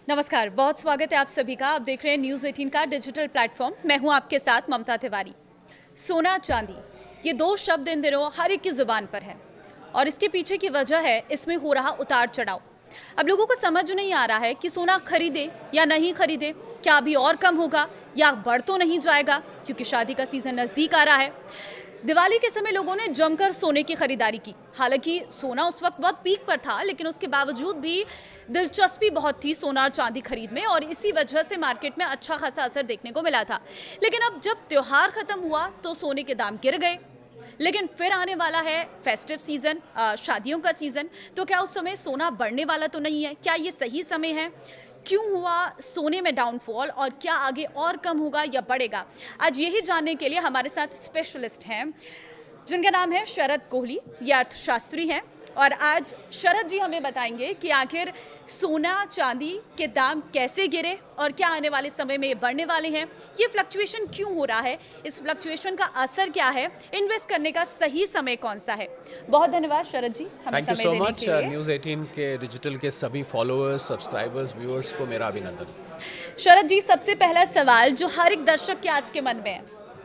नमस्कार, बहुत स्वागत है आप सभी का। आप देख रहे हैं न्यूज़ 18 का डिजिटल प्लेटफॉर्म। मैं हूं आपके साथ ममता तिवारी। सोना चांदी, ये दो शब्द इन दिनों हर एक की ज़ुबान पर है और इसके पीछे की वजह है इसमें हो रहा उतार चढ़ाव। अब लोगों को समझ नहीं आ रहा है कि सोना खरीदे या नहीं खरीदे, क्या अभी और कम होगा या बढ़ तो नहीं जाएगा, क्योंकि शादी का सीज़न नज़दीक आ रहा है। दिवाली के समय लोगों ने जमकर सोने की खरीदारी की। हालांकि सोना उस वक्त बहुत पीक पर था, लेकिन उसके बावजूद भी दिलचस्पी बहुत थी सोना और चांदी खरीद में और इसी वजह से मार्केट में अच्छा खासा असर देखने को मिला था। लेकिन अब जब त्योहार खत्म हुआ तो सोने के दाम गिर गए। लेकिन फिर आने वाला है फेस्टिव सीजन, शादियों का सीजन, तो क्या उस समय सोना बढ़ने वाला तो नहीं है? क्या ये सही समय है? क्यों हुआ सोने में डाउनफॉल और क्या आगे और कम होगा या बढ़ेगा? आज यही जानने के लिए हमारे साथ स्पेशलिस्ट हैं जिनका नाम है शरद कोहली। ये अर्थशास्त्री हैं और आज शरद जी हमें बताएंगे कि आखिर सोना चांदी के दाम कैसे गिरे और क्या आने वाले समय में ये बढ़ने वाले हैं, ये फ्लक्चुएशन क्यों हो रहा है, इस फ्लक्चुएशन का असर क्या है, इन्वेस्ट करने का सही समय कौन सा है। बहुत धन्यवाद शरद जी हमें थैंक यू समय सो देने मच। के लिए। न्यूज़ 18 के डिजिटल के सभी फॉलोअर्स, सब्सक्राइबर्स, व्यूअर्स को मेरा अभिनंदन। शरद जी, सबसे पहला सवाल जो हर एक दर्शक के आज के मन में है,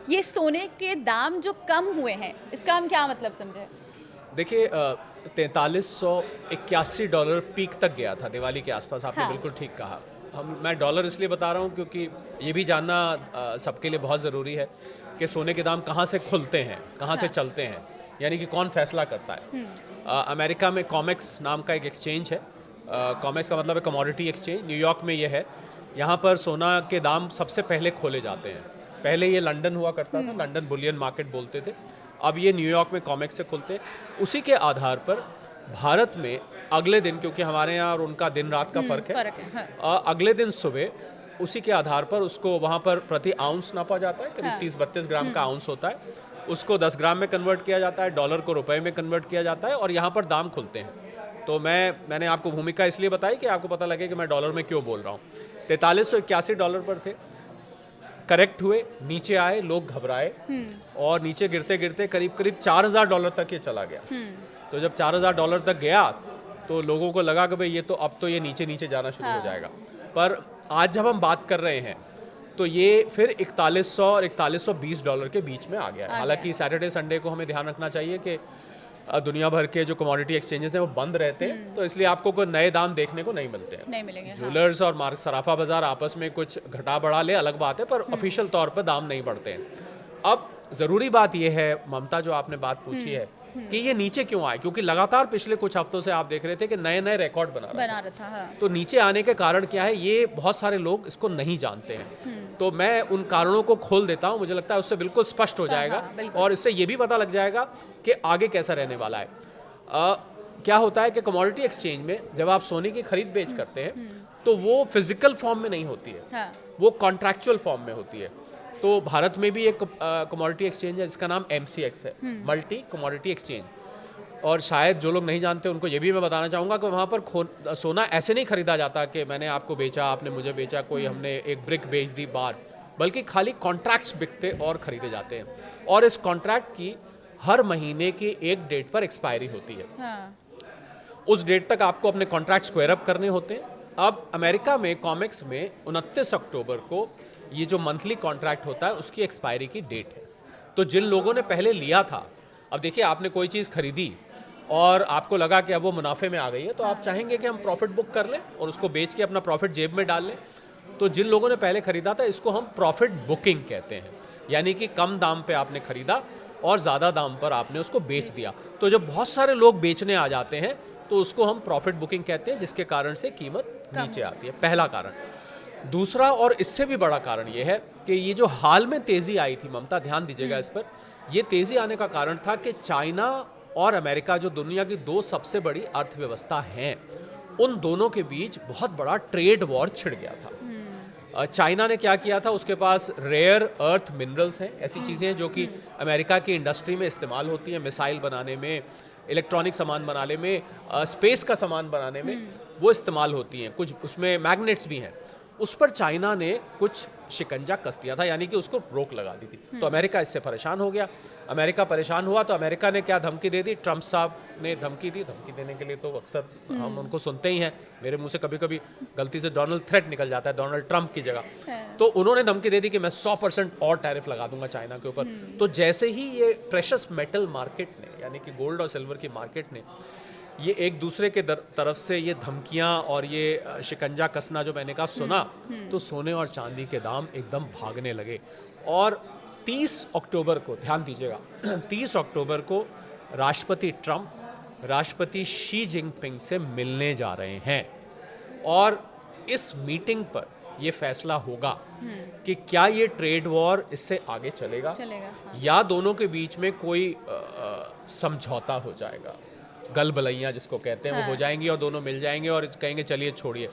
ये सोने के दाम जो कम हुए हैं, इसका हम क्या मतलब समझे? देखिए, $4381 पीक तक गया था दिवाली के आसपास। आपने हाँ। बिल्कुल ठीक कहा। मैं डॉलर इसलिए बता रहा हूँ क्योंकि ये भी जानना सबके लिए बहुत ज़रूरी है कि सोने के दाम कहाँ से खुलते हैं, कहाँ से हाँ। चलते हैं, यानी कि कौन फैसला करता है। अमेरिका में कॉमेक्स नाम का एक एक्सचेंज है। कॉमेक्स का मतलब है कमोडिटी एक्सचेंज। न्यूयॉर्क में ये है। यहाँ पर सोना के दाम सबसे पहले खोले जाते हैं। पहले ये लंदन हुआ करता था, लंदन बुलियन मार्केट बोलते थे। अब ये न्यूयॉर्क में कॉमेक्स से खुलते हैं। उसी के आधार पर भारत में अगले दिन, क्योंकि हमारे यहाँ और उनका दिन रात का फ़र्क है, हाँ। अगले दिन सुबह उसी के आधार पर उसको वहाँ पर प्रति आउंस नापा जाता है। करीब हाँ। 30-32 ग्राम का आउंस होता है। उसको 10 ग्राम में कन्वर्ट किया जाता है, डॉलर को रुपए में कन्वर्ट किया जाता है और यहाँ पर दाम खुलते हैं। तो मैंने आपको भूमिका इसलिए बताई कि आपको पता लगे कि मैं डॉलर में क्यों बोल रहा हूँ। $4381 पर थे, करेक्ट हुए, नीचे आए, लोग घबराए और नीचे गिरते गिरते करीब करीब $4000 तक ये चला गया। तो जब $4000 तक गया तो लोगों को लगा कि भाई ये तो अब तो ये नीचे नीचे जाना शुरू हो जाएगा। पर आज जब हम बात कर रहे हैं तो ये फिर $4100 और $4120 के बीच में आ गया है। हालांकि सैटरडे संडे को हमें ध्यान रखना चाहिए कि दुनिया भर के जो कमोडिटी एक्सचेंजेस हैं वो बंद रहते हैं, तो इसलिए आपको कोई नए दाम देखने को नहीं मिलते हैं। नहीं मिलेंगे। ज्वेलर्स और मार्क सराफा बाजार आपस में कुछ घटा बढ़ा ले अलग बात है, पर ऑफिशियल तौर पर दाम नहीं बढ़ते हैं। अब ज़रूरी बात यह है ममता, जो आपने बात पूछी है कि ये नीचे क्यों आए, क्योंकि लगातार पिछले कुछ हफ्तों से आप देख रहे थे कि नए नए रिकॉर्ड बना रहा था। हाँ। तो नीचे आने के कारण क्या है, ये बहुत सारे लोग इसको नहीं जानते हैं। तो मैं उन कारणों को खोल देता हूँ, मुझे लगता है उससे बिल्कुल स्पष्ट हो जाएगा और इससे ये भी पता लग जाएगा कि आगे कैसा रहने वाला है। क्या होता है कि कमोडिटी एक्सचेंज में जब आप सोने की खरीद बेच करते हैं तो वो फिजिकल फॉर्म में नहीं होती है। हाँ। वो कॉन्ट्रैक्चुअल फॉर्म में होती है। तो भारत में भी एक कमोडिटी एक्सचेंज है जिसका नाम MCX है, मल्टी कमोडिटी एक्सचेंज। और शायद जो लोग नहीं जानते उनको ये भी मैं बताना चाहूँगा कि वहाँ पर सोना ऐसे नहीं खरीदा जाता कि मैंने आपको बेचा, आपने मुझे बेचा, कोई हमने एक ब्रिक बेच दी बार, बल्कि खाली कॉन्ट्रैक्ट्स बिकते और ख़रीदे जाते हैं और इस कॉन्ट्रैक्ट की हर महीने की एक डेट पर एक्सपायरी होती है। हाँ। उस डेट तक आपको अपने कॉन्ट्रैक्ट स्क्वायर अप करने होते हैं। अब अमेरिका में कॉमेक्स में 29 अक्टूबर को ये जो मंथली कॉन्ट्रैक्ट होता है उसकी एक्सपायरी की डेट है। तो जिन लोगों ने पहले लिया था, अब देखिए आपने कोई चीज़ खरीदी और आपको लगा कि अब वो मुनाफे में आ गई है, तो आप चाहेंगे कि हम प्रॉफिट बुक कर लें और उसको बेच के अपना प्रॉफिट जेब में डाल लें। तो जिन लोगों ने पहले खरीदा था, इसको हम प्रॉफिट बुकिंग कहते हैं, यानी कि कम दाम पे आपने खरीदा और ज़्यादा दाम पर आपने उसको बेच दिया। तो जब बहुत सारे लोग बेचने आ जाते हैं तो उसको हम प्रॉफिट बुकिंग कहते हैं, जिसके कारण से कीमत नीचे आती है। पहला कारण। दूसरा और इससे भी बड़ा कारण ये है कि ये जो हाल में तेज़ी आई थी, ममता ध्यान दीजिएगा इस पर, ये तेज़ी आने का कारण था कि चाइना और अमेरिका, जो दुनिया की दो सबसे बड़ी अर्थव्यवस्था हैं, उन दोनों के बीच बहुत बड़ा ट्रेड वॉर छिड़ गया था। चाइना ने क्या किया था, उसके पास रेयर अर्थ मिनरल्स हैं, ऐसी चीज़ें हैं जो कि अमेरिका की इंडस्ट्री में इस्तेमाल होती हैं, मिसाइल बनाने में, इलेक्ट्रॉनिक सामान बनाने में, स्पेस का सामान बनाने में वो इस्तेमाल होती हैं। कुछ उसमें मैग्नेट्स भी हैं। उस पर चाइना ने कुछ शिकंजा कस दिया था, यानी कि उसको रोक लगा दी थी। तो अमेरिका इससे परेशान हो गया। अमेरिका परेशान हुआ तो अमेरिका ने क्या धमकी दे दी, ट्रंप साहब ने धमकी दी। धमकी देने के लिए तो अक्सर हम उनको सुनते ही हैं, मेरे मुंह से कभी कभी गलती से डोनाल्ड थ्रेट निकल जाता है, डोनाल्ड ट्रंप की जगह। तो उन्होंने धमकी दे दी कि मैं 100% और टैरिफ लगा दूंगा चाइना के ऊपर। तो जैसे ही ये प्रेशस मेटल मार्केट ने, यानी कि गोल्ड और सिल्वर की मार्केट ने ये एक दूसरे के तरफ से ये धमकियां और ये शिकंजा कसना जो मैंने कहा सुना, तो सोने और चांदी के दाम एकदम भागने लगे। और 30 अक्टूबर को, ध्यान दीजिएगा, 30 अक्टूबर को राष्ट्रपति ट्रंप राष्ट्रपति शी जिनपिंग से मिलने जा रहे हैं और इस मीटिंग पर ये फैसला होगा कि क्या ये ट्रेड वॉर इससे आगे चलेगा हाँ। या दोनों के बीच में कोई समझौता हो जाएगा, गल बलैया जिसको कहते हैं, वो हो जाएंगी और दोनों मिल जाएंगे और कहेंगे चलिए छोड़िए।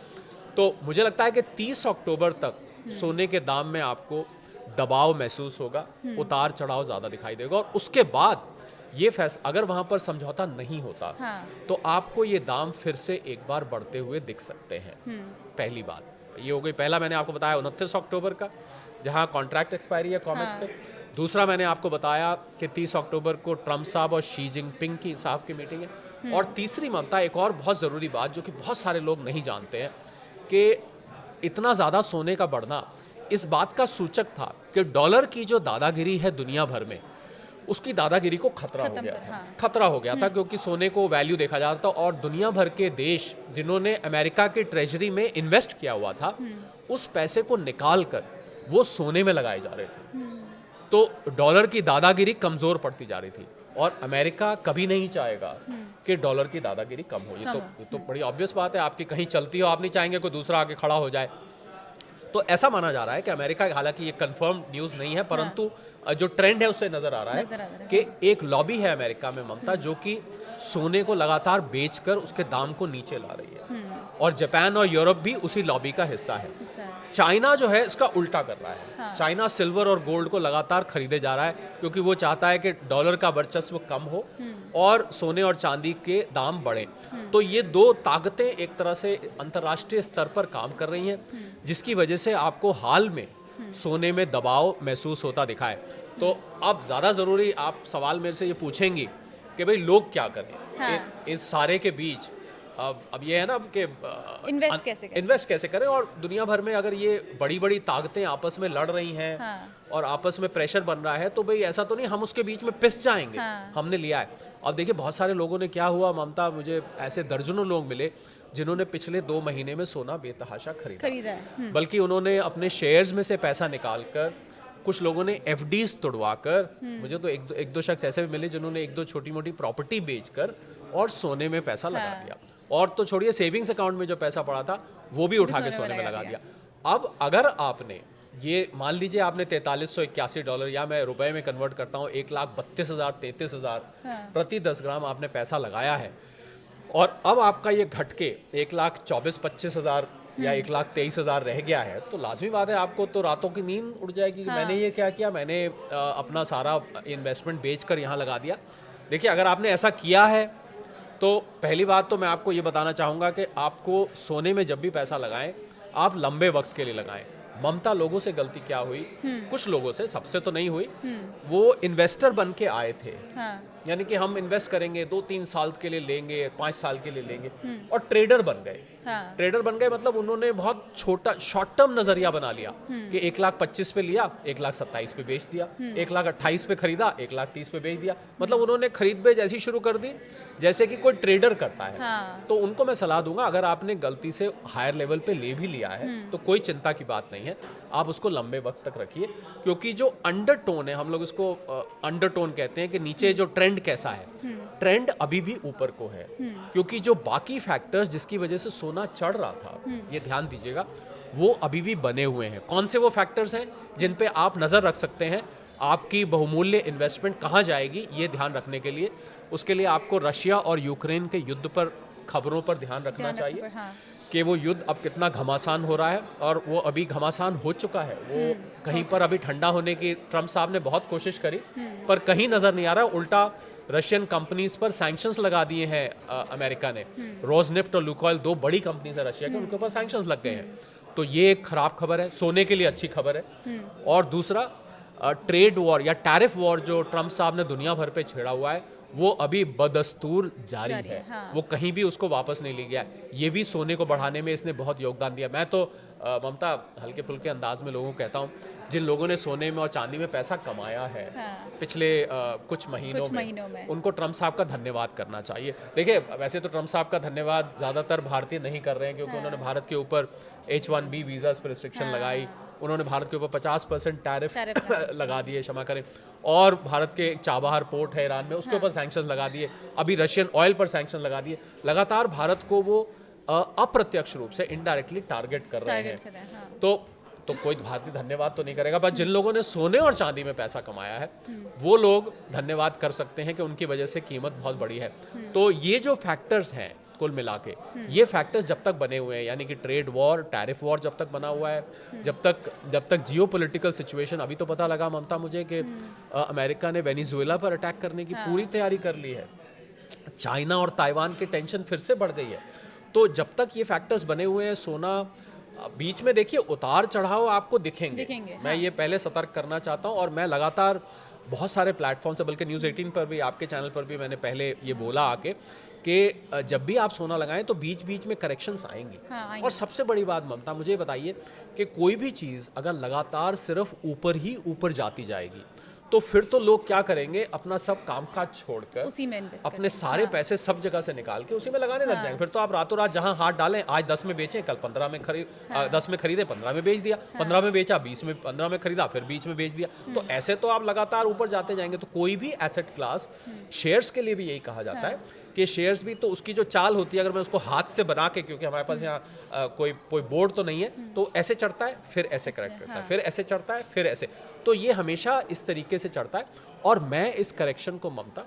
तो मुझे लगता है कि 30 अक्टूबर तक सोने के दाम में आपको दबाव महसूस होगा, उतार चढ़ाव ज़्यादा दिखाई देगा। और उसके बाद ये फैसला, अगर वहाँ पर समझौता नहीं होता तो आपको ये दाम फिर से एक बार बढ़ते हुए दिख सकते हैं। पहली बात ये हो गई। पहला मैंने आपको बताया 29 अक्टूबर का, जहाँ कॉन्ट्रैक्ट एक्सपायरी है कॉमेक्स पे। दूसरा मैंने आपको बताया कि 30 अक्टूबर को ट्रंप साहब और शी जिनपिंग की साहब की मीटिंग है। और तीसरी ममता, एक और बहुत ज़रूरी बात जो कि बहुत सारे लोग नहीं जानते हैं, कि इतना ज़्यादा सोने का बढ़ना इस बात का सूचक था कि डॉलर की जो दादागिरी है दुनिया भर में, उसकी दादागिरी को खतरा हो गया था, क्योंकि सोने को वैल्यू देखा जा रहा था। और दुनिया भर के देश जिन्होंने अमेरिका की ट्रेजरी में इन्वेस्ट किया हुआ था, उस पैसे को निकाल कर वो सोने में लगाए जा रहे थे। तो डॉलर की दादागिरी कमज़ोर पड़ती जा रही थी और अमेरिका कभी नहीं चाहेगा कि डॉलर की दादागिरी कम हो। ये तो बड़ी ऑब्वियस बात है, आपकी कहीं चलती हो, आप नहीं चाहेंगे कोई दूसरा आके खड़ा हो जाए। तो ऐसा माना जा रहा है कि अमेरिका, हालांकि ये कंफर्म न्यूज़ नहीं है, परंतु जो ट्रेंड है उससे नज़र आ रहा है कि एक लॉबी है अमेरिका में ममता, जो कि सोने को लगातार बेचकर उसके दाम को नीचे ला रही है। और जापान और यूरोप भी उसी लॉबी का हिस्सा है। चाइना जो है इसका उल्टा कर रहा है। चाइना सिल्वर और गोल्ड को लगातार खरीदे जा रहा है, क्योंकि वो चाहता है कि डॉलर का वर्चस्व कम हो और सोने और चांदी के दाम बढ़े। तो ये दो ताकतें एक तरह से अंतर्राष्ट्रीय स्तर पर काम कर रही हैं, जिसकी वजह से आपको हाल में सोने में दबाव महसूस होता दिखा है। तो अब ज़्यादा ज़रूरी, आप सवाल मेरे से ये पूछेंगी कि भाई लोग क्या करें इस सारे के बीच। अब ये है ना कि इन्वेस्ट कैसे करें, और दुनिया भर में अगर ये बड़ी बड़ी ताकतें आपस में लड़ रही हैं और आपस में प्रेशर बन रहा है, तो भाई ऐसा तो नहीं हम उसके बीच में पिस जाएंगे। हमने लिया है। अब देखिए बहुत सारे लोगों ने, क्या हुआ ममता, मुझे ऐसे दर्जनों लोग मिले जिन्होंने पिछले 2 महीने में सोना बेतहाशा खरीदा है। बल्कि उन्होंने अपने शेयर्स में से पैसा निकाल कर, कुछ लोगों ने एफडीज तोड़वा कर, मुझे तो एक दो शख्स ऐसे भी मिले जिन्होंने 1-2 छोटी मोटी प्रॉपर्टी बेचकर और सोने में पैसा लगा दिया। और तो छोड़िए, सेविंग्स अकाउंट में जो पैसा पड़ा था वो भी उठा के सोने में लगा दिया। अब अगर आपने ये मान लीजिए आपने $4381, या मैं रुपए में कन्वर्ट करता हूँ 1,32,000 33,000 प्रति 10 ग्राम आपने पैसा लगाया है, और अब आपका ये घट के 1,24,25,000 या 1,23,000 रह गया है, तो लाजमी बात है आपको तो रातों की नींद उड़ जाएगी कि मैंने ये क्या किया, मैंने अपना सारा इन्वेस्टमेंट बेचकर यहाँ लगा दिया। देखिए अगर आपने ऐसा किया है तो पहली बात तो मैं आपको ये बताना चाहूँगा कि आपको सोने में जब भी पैसा लगाएं, आप लंबे वक्त के लिए लगाएं। ममता, लोगों से गलती क्या हुई, कुछ लोगों से, सबसे तो नहीं हुई, वो इन्वेस्टर बन के आए थे। यानी कि हम इन्वेस्ट करेंगे, 2-3 साल के लिए लेंगे, 5 साल के लिए लेंगे, और ट्रेडर बन गए। ट्रेडर बन गए मतलब उन्होंने बहुत छोटा शॉर्ट टर्म नजरिया बना लिया कि 1,25,000 पे लिया, 1,27,000 पे बेच दिया, 1,28,000 पे खरीदा, 1,30,000 पे बेच दिया। मतलब उन्होंने खरीद बेच ऐसी शुरू कर दी जैसे कि कोई ट्रेडर करता है। तो उनको मैं सलाह दूंगा, अगर आपने गलती से हायर लेवल पे ले भी लिया है तो कोई चिंता की बात नहीं है, आप उसको लंबे वक्त तक रखिए। क्योंकि जो अंडरटोन है, हम लोग इसको अंडरटोन कहते हैं, कि नीचे जो ट्रेंड कैसा है, ट्रेंड अभी भी ऊपर को है। क्योंकि जो बाकी फैक्टर्स जिसकी वजह से सोना चढ़ रहा था, ये ध्यान दीजिएगा, वो अभी भी बने हुए हैं। कौन से वो फैक्टर्स हैं जिन पे आप नज़र रख सकते हैं, आपकी बहुमूल्य इन्वेस्टमेंट कहाँ जाएगी ये ध्यान रखने के लिए? उसके लिए आपको रशिया और यूक्रेन के युद्ध पर, खबरों पर ध्यान रखना चाहिए कि वो युद्ध अब कितना घमासान हो रहा है, और वो अभी घमासान हो चुका है। वो कहीं पर अभी ठंडा होने की ट्रंप साहब ने बहुत कोशिश करी, पर कहीं नज़र नहीं आ रहा। उल्टा रशियन कंपनीज पर सैंक्शंस लगा दिए हैं अमेरिका ने। रोजनेफ्ट और लुकोइल 2 बड़ी कंपनीज है रशिया की, उनके ऊपर सैंक्शंस लग गए हैं। तो ये एक खराब खबर है, सोने के लिए अच्छी खबर है। और दूसरा, ट्रेड वॉर या टैरिफ वॉर जो ट्रम्प साहब ने दुनिया भर पे छेड़ा हुआ है, वो अभी बदस्तूर जारी है। हाँ। वो कहीं भी उसको वापस नहीं ले गया। ये भी सोने को बढ़ाने में इसने बहुत योगदान दिया। मैं तो ममता हल्के फुल्के अंदाज में लोगों को कहता हूँ, जिन लोगों ने सोने में और चांदी में पैसा कमाया है पिछले कुछ महीनों में, उनको ट्रम्प साहब का धन्यवाद करना चाहिए। देखिए, वैसे तो ट्रम्प साहब का धन्यवाद ज़्यादातर भारतीय नहीं कर रहे हैं, क्योंकि उन्होंने भारत के ऊपर H1B वीज़ास पर रिस्ट्रिक्शन लगाई, उन्होंने भारत के ऊपर 50% टैरिफ लगा दिए, क्षमा करें, और भारत के चाबहार पोर्ट है ईरान में, उसके ऊपर सैंक्शन लगा दिए, अभी रशियन ऑयल पर सैंक्शन लगा दिए। लगातार भारत को वो अप्रत्यक्ष रूप से इनडायरेक्टली टारगेट कर रहे हैं। तो कोई भारतीय धन्यवाद तो नहीं करेगा, बस जिन लोगों ने सोने और चांदी में पैसा कमाया है वो लोग धन्यवाद कर सकते हैं कि उनकी वजह से कीमत बहुत बड़ी है। तो ये जो फैक्टर्स हैं कुल मिला के, ये फैक्टर्स जब तक बने हुए हैं, यानी कि ट्रेड वॉर, टैरिफ वॉर जब तक बना हुआ है, जब तक जियोपॉलिटिकल सिचुएशन, अभी तो पता लगा ममता मुझे कि अमेरिका ने वेनेजुएला पर अटैक करने की पूरी तैयारी कर ली है, चाइना और ताइवान की टेंशन फिर से बढ़ गई है। तो जब तक ये फैक्टर्स बने हुए हैं, सोना बीच में देखिए उतार चढ़ाव आपको दिखेंगे। मैं ये पहले सतर्क करना चाहता हूँ, और मैं लगातार बहुत सारे प्लेटफॉर्म से, बल्कि न्यूज़ 18 पर भी, आपके चैनल पर भी मैंने पहले ये बोला आके कि जब भी आप सोना लगाएं तो बीच बीच में करेक्शंस आएंगी। और सबसे बड़ी बात ममता, मुझे बताइए कि कोई भी चीज़ अगर लगातार सिर्फ ऊपर ही ऊपर जाती जाएगी तो फिर तो लोग क्या करेंगे, अपना सब कामकाज छोड़कर उसी में इन्वेस्ट अपने सारे पैसे सब जगह से निकाल के उसी में लगाने लग जाएंगे। फिर तो आप रातों रात जहां हाथ डालें, आज 10 में बेचें, कल 15 में 10 में खरीदे, 15 में बेच दिया, 15 में बेचा, 20 में, 15 में खरीदा, फिर बीच में बेच दिया। तो ऐसे तो आप लगातार ऊपर जाते जाएंगे। तो कोई भी एसेट क्लास, शेयर्स के लिए भी यही कहा जाता है कि शेयर्स भी तो उसकी जो चाल होती है, अगर मैं उसको हाथ से बना के, क्योंकि हमारे पास यहाँ कोई बोर्ड तो नहीं है, तो ऐसे चढ़ता है, फिर ऐसे करेक्ट करता है, फिर ऐसे चढ़ता है, फिर ऐसे, तो ये हमेशा इस तरीके से चढ़ता है। और मैं इस करेक्शन को ममता,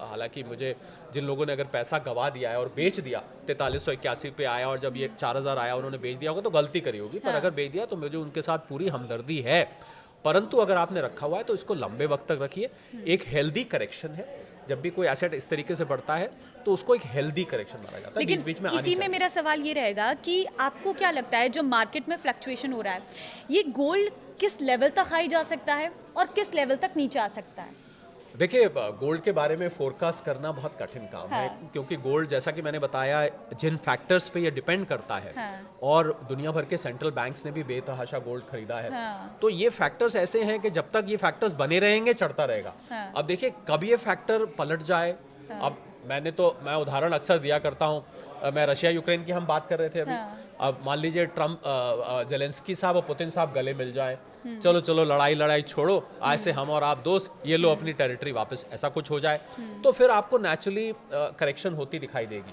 हालांकि मुझे, जिन लोगों ने अगर पैसा गवा दिया है और बेच दिया, 4381 पे आया और जब ये 4000 आया उन्होंने बेच दिया होगा तो गलती करी होगी, पर अगर बेच दिया तो मुझे उनके साथ पूरी हमदर्दी है। परंतु अगर आपने रखा हुआ है तो इसको लंबे वक्त तक रखिए। एक हेल्दी करेक्शन है, जब भी कोई एसेट इस तरीके से बढ़ता है तो उसको एक हेल्दी करेक्शन माना जाता है। लेकिन बीच में इसी में मेरा सवाल ये रहेगा कि आपको क्या लगता है, जो मार्केट में फ्लक्चुएशन हो रहा है, ये गोल्ड किस लेवल तक हाई जा सकता है और किस लेवल तक नीचे आ सकता है? देखिए, गोल्ड के बारे में फोरकास्ट करना बहुत कठिन काम है, क्योंकि गोल्ड, जैसा कि मैंने बताया, जिन फैक्टर्स पे ये डिपेंड करता है, और दुनिया भर के सेंट्रल बैंक्स ने भी बेतहाशा गोल्ड खरीदा है। तो ये फैक्टर्स ऐसे हैं कि जब तक ये फैक्टर्स बने रहेंगे चढ़ता रहेगा। अब देखिए, कब ये फैक्टर पलट जाए। अब मैं उदाहरण अक्सर दिया करता हूँ, मैं रशिया यूक्रेन की हम बात कर रहे थे अभी। अब मान लीजिए ट्रम्प, जेलेंस्की साहब और पुतिन साहब गले मिल जाए, चलो लड़ाई छोड़ो, आज से हम और आप दोस्त, ये लो अपनी टेरिटरी वापस, ऐसा कुछ हो जाए तो फिर आपको नेचुरली करेक्शन होती दिखाई देगी।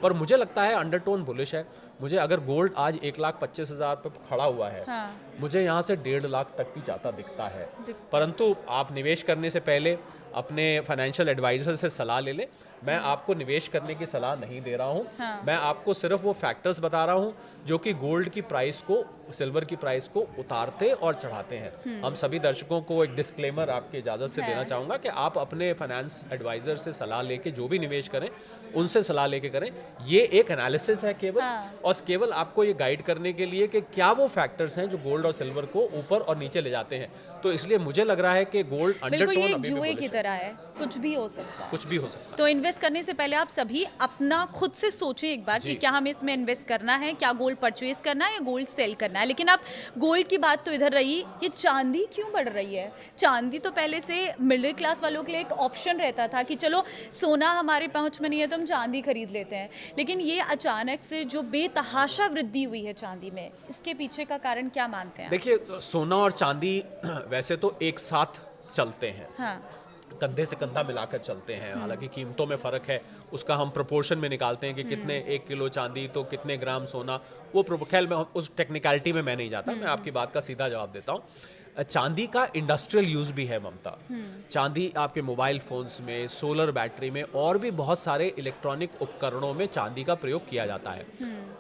पर मुझे लगता है अंडरटोन बुलिश है। मुझे, अगर गोल्ड आज 1,25,000 पे खड़ा हुआ है, मुझे यहाँ से 1.5 लाख तक भी जाता दिखता है। परंतु आप निवेश करने से पहले अपने फाइनेंशियल एडवाइजर से सलाह ले लें। मैं आपको निवेश करने की सलाह नहीं दे रहा हूँ, मैं आपको सिर्फ वो फैक्टर्स बता रहा हूँ जो कि गोल्ड की प्राइस को, सिल्वर की प्राइस को उतारते और चढ़ाते हैं। हम सभी दर्शकों को एक डिस्क्लेमर आपकी इजाज़त से देना चाहूँगा कि आप अपने फाइनेंस एडवाइजर से सलाह लेके जो भी निवेश करें, उनसे सलाह लेके करें। ये एक एनालिसिस है केवल, और केवल आपको ये गाइड करने के लिए कि क्या वो फैक्टर्स हैं जो गोल्ड और सिल्वर को ऊपर और नीचे ले जाते हैं। तो इसलिए मुझे लग रहा है कि गोल्ड अंडरटोन अभी जुए की तरह है, कुछ भी हो सकता है, कुछ भी हो सकता है। तो इन्वेस्ट करने से पहले आप सभी अपना खुद से सोचें एक बार कि क्या हमें इसमें इन्वेस्ट करना है, क्या गोल्ड परचेज करना है या गोल्ड सेल करना है। लेकिन अब गोल्ड की बात तो इधर रही, ये चांदी क्यों बढ़ रही है? चांदी तो पहले से मिडिल क्लास वालों के लिए एक ऑप्शन रहता था कि चलो सोना हमारे पहुंच में नहीं है तो हम चांदी खरीद लेते हैं, लेकिन ये अचानक से जो बेतहाशा वृद्धि हुई है चांदी में, इसके पीछे का कारण क्या मानते हैं? देखिए, सोना और चांदी वैसे तो एक साथ चलते हैं, कंधे से कंधा मिलाकर चलते हैं। हालांकि कीमतों में फ़र्क है, उसका हम प्रोपोर्शन में निकालते हैं कि कितने 1 किलो चांदी तो कितने ग्राम सोना, वो खैर मैं उस टेक्निकलिटी में मैं नहीं जाता। मैं आपकी बात का सीधा जवाब देता हूँ। चांदी का इंडस्ट्रियल यूज़ भी है ममता। चांदी आपके मोबाइल फ़ोन्स में, सोलर बैटरी में और भी बहुत सारे इलेक्ट्रॉनिक उपकरणों में चांदी का प्रयोग किया जाता है।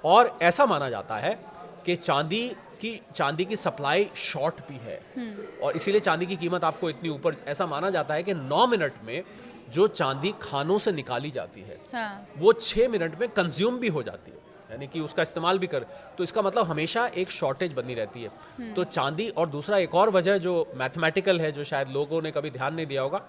और ऐसा माना जाता है कि चांदी की सप्लाई शॉर्ट भी है, और इसीलिए चांदी की कीमत आपको इतनी ऊपर, ऐसा माना जाता है कि 9 मिनट में जो चांदी खानों से निकाली जाती है हाँ, वो 6 मिनट में कंज्यूम भी हो जाती है, यानी कि उसका इस्तेमाल भी कर, तो इसका मतलब हमेशा एक शॉर्टेज बनी रहती है। तो चांदी, और दूसरा एक और वजह जो मैथमेटिकल है, जो शायद लोगों ने कभी ध्यान नहीं दिया होगा,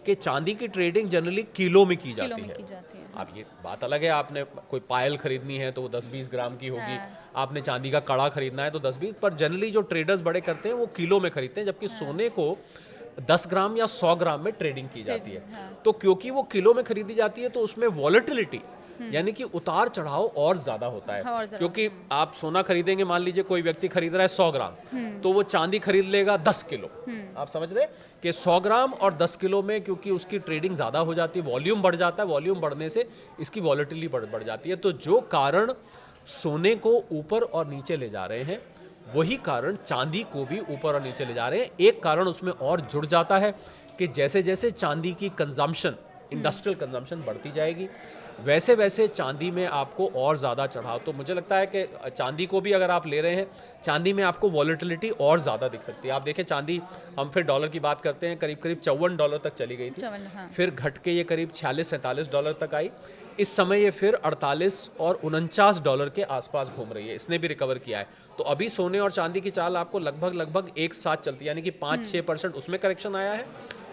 कि चांदी की ट्रेडिंग जनरली किलो में की किलो जाती में है। की जाती है। अब ये बात अलग है, आपने कोई पायल खरीदनी है तो वो 10-20 ग्राम की होगी, हाँ। आपने चांदी का कड़ा खरीदना है तो 10-20, पर जनरली जो ट्रेडर्स बड़े करते हैं वो किलो में खरीदते हैं, जबकि सोने को 10 ग्राम या 100 ग्राम में ट्रेडिंग की जाती है। हाँ। तो क्योंकि वो किलो में खरीदी जाती है तो उसमें वॉलेटिलिटी यानी कि उतार चढ़ाव और ज्यादा होता है। हाँ, और ज्यादा क्योंकि आप सोना खरीदेंगे, मान लीजिए कोई व्यक्ति खरीद रहा है 100 ग्राम, तो वो चांदी खरीद लेगा 10 किलो। आप समझ रहे हैं कि 100 ग्राम और 10 किलो में, क्योंकि उसकी ट्रेडिंग ज़्यादा हो जाती है, वॉल्यूम बढ़ जाता है, वॉल्यूम बढ़ने से इसकी वॉलेटिलिटी बढ़ जाती है। तो जो कारण सोने को ऊपर और नीचे ले जा रहे हैं, वही कारण चांदी को भी ऊपर और नीचे ले जा रहे हैं। एक कारण उसमें और जुड़ जाता है कि जैसे जैसे चांदी की कंजम्पशन, इंडस्ट्रियल कंजम्पशन बढ़ती जाएगी, वैसे वैसे चांदी में आपको और ज़्यादा चढ़ाव। तो मुझे लगता है कि चांदी को भी अगर आप ले रहे हैं, चांदी में आपको वॉलेटिलिटी और ज़्यादा दिख सकती है। आप देखें चांदी, हम फिर डॉलर की बात करते हैं, करीब करीब $54 तक चली गई थी, हाँ। फिर घट के ये करीब $46-47 तक आई। इस समय ये फिर 48 और $49 के आसपास घूम रही है, इसने भी रिकवर किया है। तो अभी सोने और चांदी की चाल आपको लगभग एक साथ चलती है, यानी कि 5-6% उसमें करेक्शन आया है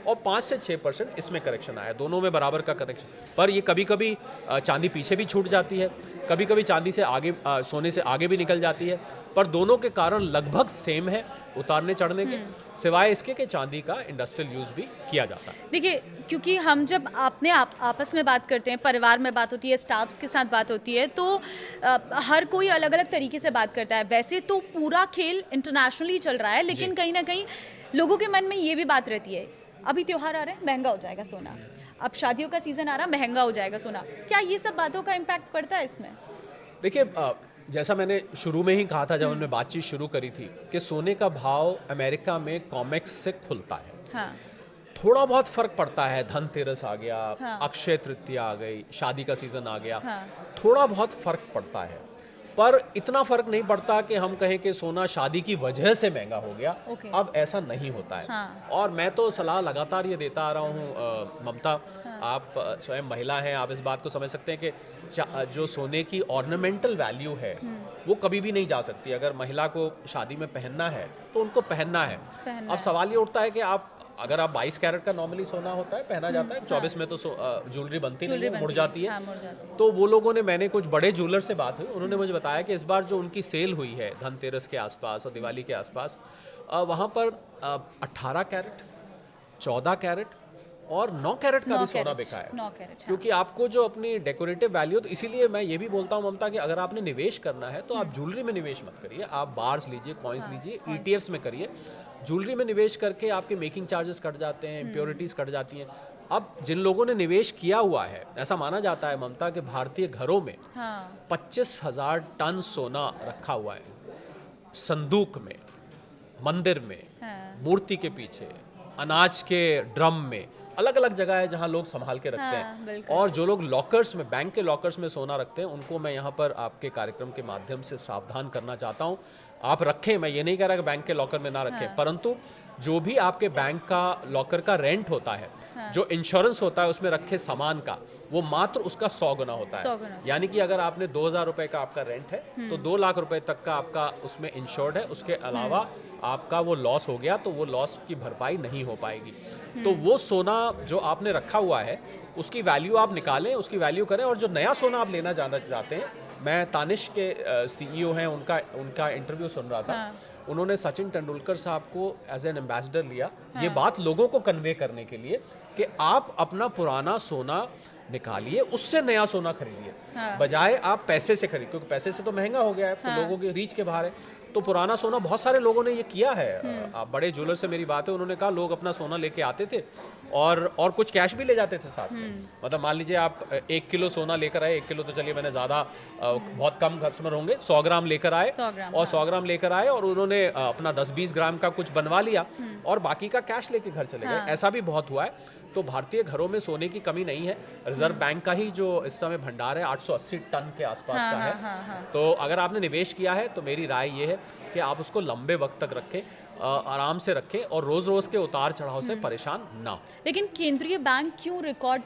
और 5 से 6% इसमें करेक्शन आया है, दोनों में बराबर का करेक्शन। पर ये कभी कभी चांदी पीछे भी छूट जाती है, कभी कभी चांदी से आगे, सोने से आगे भी निकल जाती है, पर दोनों के कारण लगभग सेम है उतारने चढ़ने के, सिवाय इसके कि चांदी का इंडस्ट्रियल यूज़ भी किया जाता है। देखिए, क्योंकि हम जब आपस में बात करते हैं, परिवार में बात होती है, स्टाफ्स के साथ बात होती है, तो हर कोई अलग अलग तरीके से बात करता है। वैसे तो पूरा खेल इंटरनेशनली चल रहा है, लेकिन कहीं ना कहीं लोगों के मन में ये भी बात रहती है, अभी त्योहार आ रहा है, महंगा हो जाएगा सोना, अब शादियों का सीजन आ रहा है, महंगा हो जाएगा सोना। क्या ये सब बातों का इम्पैक्ट पड़ता है इसमें? देखिए, जैसा मैंने शुरू में ही कहा था जब हमने बातचीत शुरू करी थी, कि सोने का भाव अमेरिका में कॉमेक्स से खुलता है। हाँ, थोड़ा बहुत फर्क पड़ता है, धनतेरस आ गया, हाँ। अक्षय तृतीया आ गई, शादी का सीजन आ गया, हाँ। थोड़ा बहुत फर्क पड़ता है, पर इतना फर्क नहीं पड़ता कि हम कहें कि सोना शादी की वजह से महंगा हो गया। ओके। अब ऐसा नहीं होता है। हाँ। और मैं तो सलाह लगातार ये देता आ रहा हूँ, ममता, आप स्वयं महिला हैं, आप इस बात को समझ सकते हैं कि जो सोने की ऑर्नामेंटल वैल्यू है वो कभी भी नहीं जा सकती। अगर महिला को शादी में पहनना है तो उनको पहनना है। अब सवाल ये उठता है कि अगर आप 22 कैरेट का नॉर्मली सोना होता है, पहना जाता है, 24 में तो ज्वेलरी बनती नहीं है, मुड़ जाती है। हाँ, मुड़ जाती है। तो वो लोगों ने, मैंने कुछ बड़े ज्वेलर से बात हुई, उन्होंने मुझे बताया कि इस बार जो उनकी सेल हुई है धनतेरस के आसपास और दिवाली के आसपास, वहाँ पर 18 कैरेट, 14 कैरेट और 9 कैरेट का भी सोना बिका है। 9 कैरेट, हाँ। क्योंकि आपको जो अपनी डेकोरेटिव वैल्यू, तो इसीलिए मैं ये भी बोलता हूँ ममता कि अगर आपने निवेश करना है तो आप ज्वेलरी में निवेश मत करिए, आप बार्स लीजिए, कॉइन्स लीजिए, ETFs में करिए। ज्वेलरी में निवेश करके आपके मेकिंग चार्जेस कट जाते हैं, इम्प्योरिटीज़ कट जाती हैं। अब जिन लोगों ने निवेश किया हुआ है, ऐसा माना जाता है ममता कि भारतीय घरों में 25,000 टन सोना रखा हुआ है, संदूक में, मंदिर में, मूर्ति के पीछे, अनाज के ड्रम में, अलग अलग जगह है जहां लोग संभाल के रखते हैं। और जो लोग लॉकर्स में, बैंक के लॉकर्स में सोना रखते हैं, उनको मैं यहाँ पर आपके कार्यक्रम के माध्यम से सावधान करना चाहता हूँ। आप रखें, मैं ये नहीं कह रहा कि बैंक के लॉकर में ना रखें, परंतु जो भी आपके बैंक का लॉकर का रेंट होता है, जो इंश्योरेंस होता है उसमें रखे सामान का, वो मात्र उसका 100 गुना होता है। यानी कि अगर आपने 2,000 रुपए का आपका रेंट है तो 2 लाख रुपए तक का आपका उसमें इंश्योर्ड है। उसके अलावा आपका वो लॉस हो गया तो वो लॉस की भरपाई नहीं हो पाएगी। तो वो सोना जो आपने रखा हुआ है उसकी वैल्यू आप निकालें, उसकी वैल्यू करें। और जो नया सोना आप लेना जाना चाहते हैं, मैं तानिश के CEO हैं, उनका इंटरव्यू सुन रहा था। उन्होंने सचिन तेंदुलकर साहब को एज एन एम्बेसडर लिया, ये बात लोगों को कन्वे करने के लिए कि आप अपना पुराना सोना निकालिए, उससे नया सोना खरीदिए, बजाय आप पैसे से खरीदिए, क्योंकि पैसे से तो महंगा हो गया है, तो लोगों के रीच के बाहर है। तो पुराना सोना, बहुत सारे लोगों ने ये किया है। आप बड़े ज्वेलर से मेरी बात है, उन्होंने कहा लोग अपना सोना लेके आते थे और कुछ कैश भी ले जाते थे साथ में। मतलब मान लीजिए आप 1 किलो सोना लेकर आए, 1 किलो तो चलिए मैंने ज़्यादा, बहुत कम कस्टमर होंगे, 100 ग्राम लेकर आए, और 100 ग्राम लेकर आए और उन्होंने अपना 10-20 ग्राम का कुछ बनवा लिया और बाकी का कैश लेके घर चले गए। ऐसा भी बहुत हुआ है। तो भारतीय घरों में सोने की कमी नहीं है। रिजर्व बैंक का ही जो इस समय भंडार है 880 टन के आसपास का है। तो अगर आपने निवेश किया है तो मेरी राय ये है कि आप उसको लंबे वक्त तक रखें। आराम से रखें और रोज़ रोज़ के उतार चढ़ाव से परेशान ना हो। लेकिन केंद्रीय बैंक क्यों रिकॉर्ड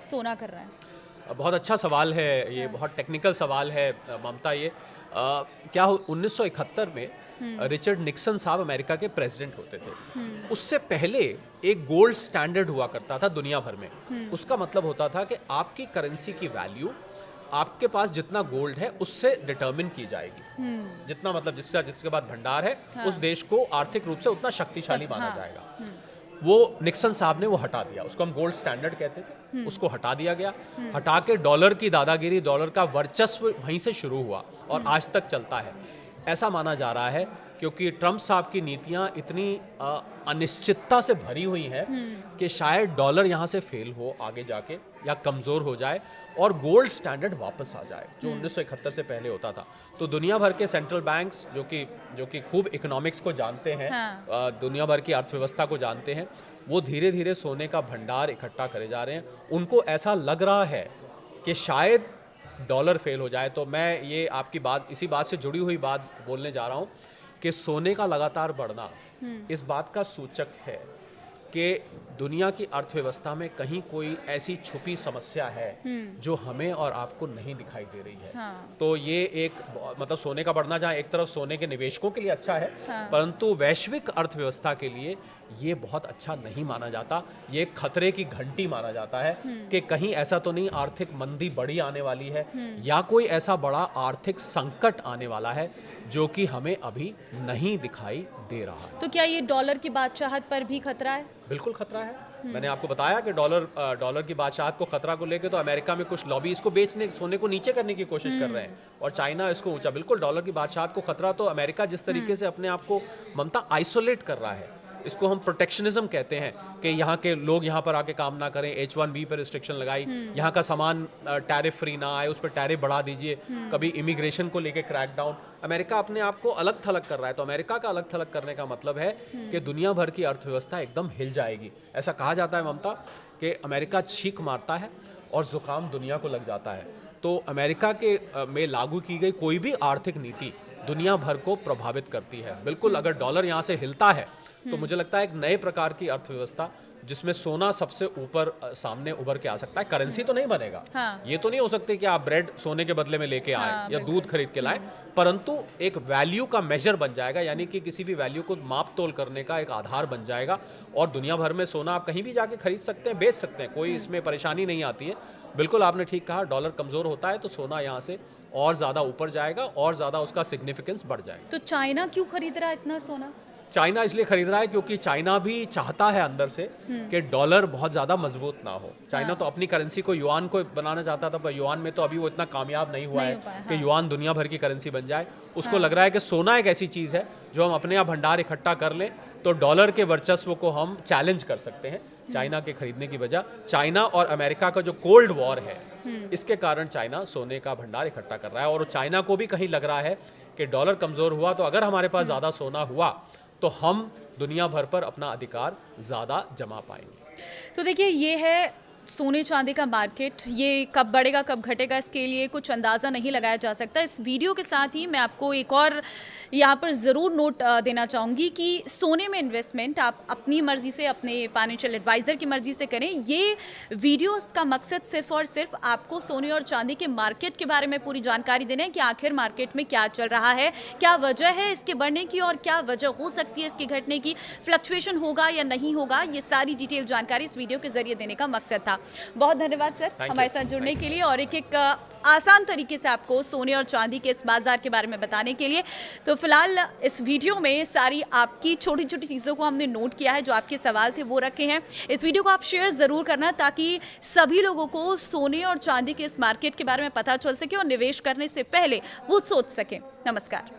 सोना कर रहा है? बहुत अच्छा सवाल है ये, बहुत टेक्निकल सवाल है ममता। ये क्या 1971 में रिचर्ड निक्सन साहब अमेरिका के प्रेसिडेंट होते थे। उससे पहले एक गोल्ड स्टैंडर्ड हुआ करता था दुनिया भर में। उसका मतलब होता था कि आपकी करेंसी की वैल्यू आपके पास जितना गोल्ड है उससे डिटरमिन की जाएगी। जितना मतलब जिसके बाद भंडार है, उस देश को आर्थिक रूप से उतना शक्तिशाली माना जाएगा। वो निक्सन साहब ने वो हटा दिया, उसको हम गोल्ड स्टैंडर्ड कहते थे, उसको हटा दिया गया। हटा के डॉलर की दादागिरी, डॉलर का वर्चस्व वहीं से शुरू हुआ और आज तक चलता है। ऐसा माना जा रहा है क्योंकि ट्रम्प साहब की नीतियां इतनी अनिश्चितता से भरी हुई हैं कि शायद डॉलर यहाँ से फेल हो आगे जाके या कमज़ोर हो जाए और गोल्ड स्टैंडर्ड वापस आ जाए जो 1971 से पहले होता था। तो दुनिया भर के सेंट्रल बैंक्स जो कि खूब इकोनॉमिक्स को जानते हैं, दुनिया भर की अर्थव्यवस्था को जानते हैं, वो धीरे धीरे सोने का भंडार इकट्ठा करे जा रहे हैं। उनको ऐसा लग रहा है कि शायद डॉलर फेल हो जाए। तो मैं ये आपकी बात, इसी बात से जुड़ी हुई बात बोलने जा रहा हूँ कि सोने का लगातार बढ़ना इस बात का सूचक है कि दुनिया की अर्थव्यवस्था में कहीं कोई ऐसी छुपी समस्या है जो हमें और आपको नहीं दिखाई दे रही है। तो ये एक मतलब सोने का बढ़ना जहाँ एक तरफ सोने के निवेशकों के लिए अच्छा है, परंतु वैश्विक अर्थव्यवस्था के लिए ये बहुत अच्छा नहीं माना जाता। ये खतरे की घंटी माना जाता है कि कहीं ऐसा तो नहीं आर्थिक मंदी बड़ी आने वाली है या कोई ऐसा बड़ा आर्थिक संकट आने वाला है जो कि हमें अभी नहीं दिखाई दे रहा है। तो क्या ये डॉलर की बादशाहत पर भी खतरा है? बिल्कुल खतरा है। मैंने आपको बताया कि डॉलर की बादशाहत को खतरा को लेकर तो अमेरिका में कुछ लॉबी इसको बेचने, सोने को नीचे करने की कोशिश कर रहे हैं और चाइना इसको ऊंचा। बिल्कुल डॉलर की बादशाहत को खतरा तो अमेरिका जिस तरीके से अपने आप को ममता आइसोलेट कर रहा है, इसको हम प्रोटेक्शनिज्म कहते हैं कि यहाँ के लोग यहाँ पर आके काम ना करें। H1B पर रिस्ट्रिक्शन लगाई, यहाँ का सामान टैरिफ फ्री ना आए, उस पर टैरिफ बढ़ा दीजिए, कभी इमिग्रेशन को लेके क्रैकडाउन। अमेरिका अपने आप को अलग थलग कर रहा है। तो अमेरिका का अलग थलग करने का मतलब है कि दुनिया भर की अर्थव्यवस्था एकदम हिल जाएगी। ऐसा कहा जाता है ममता कि अमेरिका छींक मारता है और जुकाम दुनिया को लग जाता है। तो अमेरिका के में लागू की गई कोई भी आर्थिक नीति दुनिया भर को प्रभावित करती है। बिल्कुल अगर डॉलर यहाँ से हिलता है तो मुझे लगता है एक नए प्रकार की अर्थव्यवस्था जिसमें सोना सबसे ऊपर सामने उभर के आ सकता है। करेंसी तो नहीं बनेगा, ये तो नहीं हो सकते कि आप ब्रेड सोने के बदले में लेके आए या दूध खरीद के लाएं, परंतु एक वैल्यू का मेजर बन जाएगा, यानी कि किसी भी वैल्यू को माप तोल करने का एक आधार बन जाएगा। और दुनिया भर में सोना आप कहीं भी जाके खरीद सकते हैं, बेच सकते हैं, कोई इसमें परेशानी नहीं आती है। बिल्कुल आपने ठीक कहा, डॉलर कमजोर होता है तो सोना यहाँ से और ज़्यादा ऊपर जाएगा और ज़्यादा उसका सिग्निफिकेंस बढ़ जाएगा। तो चाइना क्यों खरीद रहा है इतना सोना? चाइना इसलिए खरीद रहा है क्योंकि चाइना भी चाहता है अंदर से कि डॉलर बहुत ज़्यादा मजबूत ना हो। चाइना तो अपनी करेंसी को युआन को बनाना चाहता था, पर युआन में तो अभी वो इतना कामयाब नहीं हुआ है कि युआन दुनिया भर की करेंसी बन जाए। उसको लग रहा है कि सोना एक ऐसी चीज़ है जो हम अपने यहाँ भंडार इकट्ठा कर लें तो डॉलर के वर्चस्व को हम चैलेंज कर सकते हैं। चाइना के खरीदने की वजह चाइना और अमेरिका का जो कोल्ड वॉर है, इसके कारण चाइना सोने का भंडार इकट्ठा कर रहा है। और चाइना को भी कहीं लग रहा है कि डॉलर कमज़ोर हुआ तो अगर हमारे पास ज़्यादा सोना हुआ तो हम दुनिया भर पर अपना अधिकार ज़्यादा जमा पाएंगे। तो देखिए, ये है सोने चांदी का मार्केट। ये कब बढ़ेगा कब घटेगा इसके लिए कुछ अंदाज़ा नहीं लगाया जा सकता। इस वीडियो के साथ ही मैं आपको एक और यहाँ पर ज़रूर नोट देना चाहूँगी कि सोने में इन्वेस्टमेंट आप अपनी मर्ज़ी से, अपने फाइनेंशियल एडवाइज़र की मर्ज़ी से करें। ये वीडियोस का मकसद सिर्फ और सिर्फ आपको सोने और चांदी के मार्केट के बारे में पूरी जानकारी देना है कि आखिर मार्केट में क्या चल रहा है, क्या वजह है इसके बढ़ने की और क्या वजह हो सकती है इसके घटने की, फ्लक्चुएशन होगा या नहीं होगा, ये सारी डिटेल जानकारी इस वीडियो के जरिए देने का मकसद था। बहुत धन्यवाद सर हमारे साथ जुड़ने के लिए और एक आसान तरीके से आपको सोने और चांदी के इस बाजार के बारे में बताने के लिए। तो फिलहाल इस वीडियो में सारी आपकी छोटी छोटी चीज़ों को हमने नोट किया है, जो आपके सवाल थे वो रखे हैं। इस वीडियो को आप शेयर ज़रूर करना ताकि सभी लोगों को सोने और चांदी के इस मार्केट के बारे में पता चल सके और निवेश करने से पहले वो सोच सकें। नमस्कार।